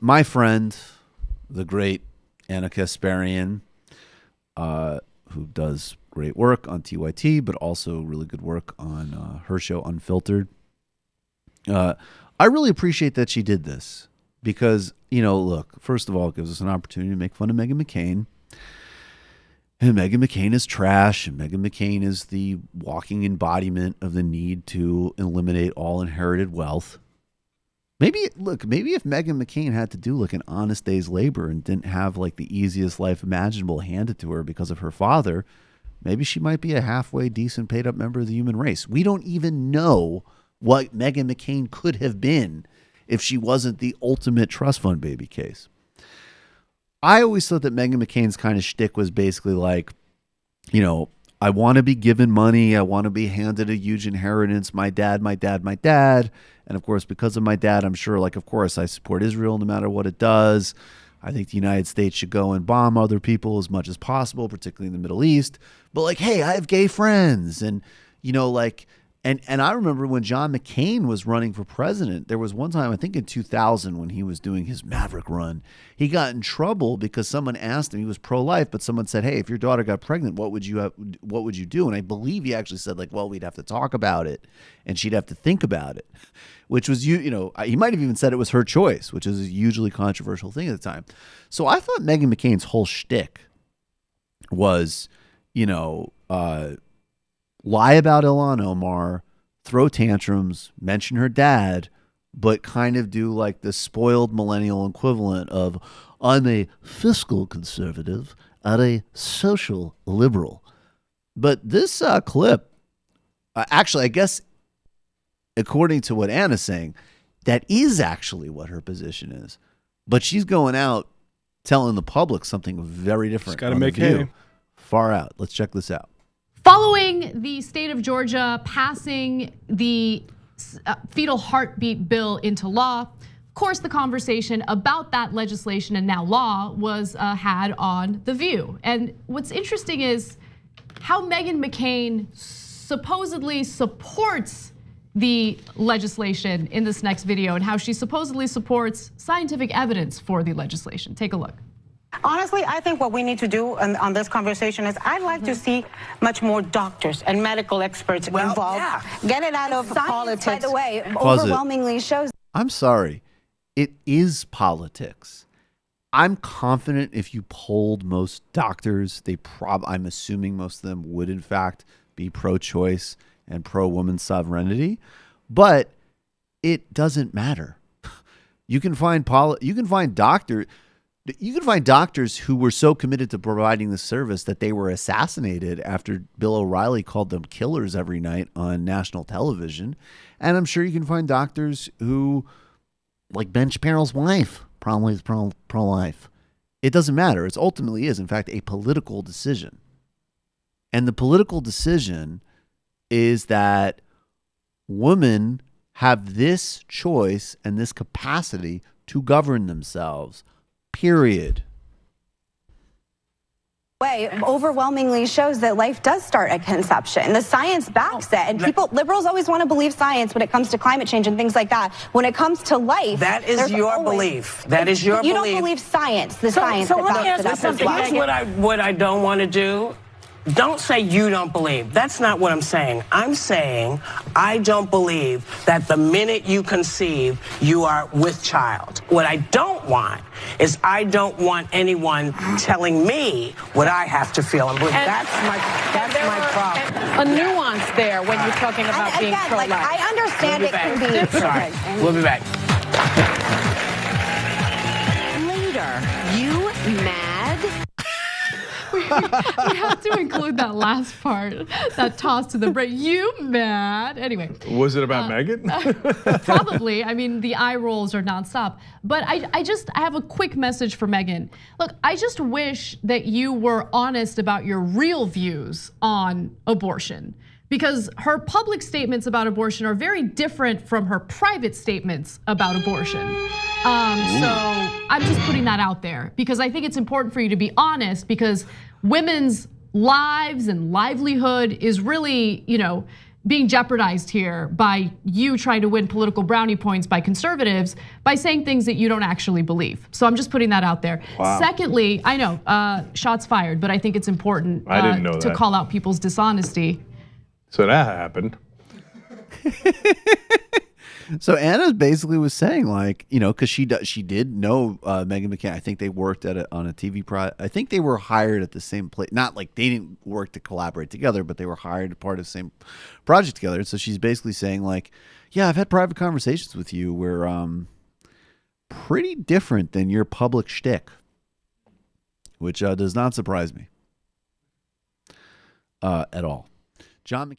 my friend, the great Anna Kasparian, who does great work on TYT, but also really good work on her show Unfiltered. I really appreciate that she did this because, look, first of all, it gives us an opportunity to make fun of Meghan McCain. And Meghan McCain is trash, and Meghan McCain is the walking embodiment of the need to eliminate all inherited wealth. Maybe if Meghan McCain had to do like an honest day's labor and didn't have like the easiest life imaginable handed to her because of her father, maybe she might be a halfway decent paid up member of the human race. We don't even know what Meghan McCain could have been if she wasn't the ultimate trust fund baby case. I always thought that Meghan McCain's kind of shtick was basically like, I want to be given money. I want to be handed a huge inheritance. My dad. And of course, because of my dad, I'm sure, of course, I support Israel no matter what it does. I think the United States should go and bomb other people as much as possible, particularly in the Middle East. But hey, I have gay friends. And, And I remember when John McCain was running for president, there was one time, I think in 2000, when he was doing his Maverick run, he got in trouble because someone asked him, he was pro-life, but someone said, hey, if your daughter got pregnant, what would you do? And I believe he actually said we'd have to talk about it and she'd have to think about it, which was, he might have even said it was her choice, which is a hugely controversial thing at the time. So I thought Meghan McCain's whole shtick was, lie about Ilhan Omar, throw tantrums, mention her dad, but kind of do the spoiled millennial equivalent of, I'm a fiscal conservative and a social liberal. But this clip, actually, I guess, according to what Anna's saying, that is actually what her position is. But she's going out telling the public something very different. She's got to make hay. Far out. Let's check this out. Following the state of Georgia passing the fetal heartbeat bill into law, of course, the conversation about that legislation and now law was had on The View. And what's interesting is how Meghan McCain supposedly supports the legislation in this next video and how she supposedly supports scientific evidence for the legislation. Take a look. Honestly, I think what we need to do on this conversation is I'd like to see much more doctors and medical experts involved. Yeah. Get it out of politics. By the way, overwhelmingly shows. I'm sorry. It is politics. I'm confident if you polled most doctors, I'm assuming most of them would in fact be pro-choice and pro-woman sovereignty, but it doesn't matter. You can find doctors who were so committed to providing the service that they were assassinated after Bill O'Reilly called them killers every night on national television. And I'm sure you can find doctors who, like Ben Shapiro's wife, probably is pro-life. It doesn't matter. It ultimately is, in fact, a political decision. And the political decision is that women have this choice and this capacity to govern themselves. Period. Way overwhelmingly shows that life does start at conception. The science backs it, and liberals always want to believe science when it comes to climate change and things like that. When it comes to life, that is your belief. That is your belief. You don't believe science. The science that backs it up as well. Here's what I don't want to do. Don't say you don't believe. That's not what I'm saying. I'm saying I don't believe that the minute you conceive, you are with child. What I don't want is I don't want anyone telling me what I have to feel and believe. That's my problem. A nuance there when you're talking about being pro-life. I understand it can be different. Sorry, we'll be back. Later, you mad? We have to include that last part, that toss to the brain. You mad? Anyway. Was it about Meghan? Probably. I mean, the eye rolls are nonstop. But I have a quick message for Meghan. Look, I just wish that you were honest about your real views on abortion, because her public statements about abortion are very different from her private statements about abortion. So I'm just putting that out there because I think it's important for you to be honest, because women's lives and livelihood is really, being jeopardized here by you trying to win political brownie points by conservatives by saying things that you don't actually believe. So I'm just putting that out there. Wow. Secondly, I know shots fired, but I think it's important I didn't know to that. call out people's dishonesty. So that happened. So Anna basically was saying, like, you know, because she did know Meghan McCain. I think they worked on a TV project. I think they were hired at the same place. Not like they didn't work to collaborate together, but they were hired part of the same project together. And so she's basically saying, like, yeah, I've had private conversations with you where pretty different than your public shtick, which does not surprise me at all. John McCain.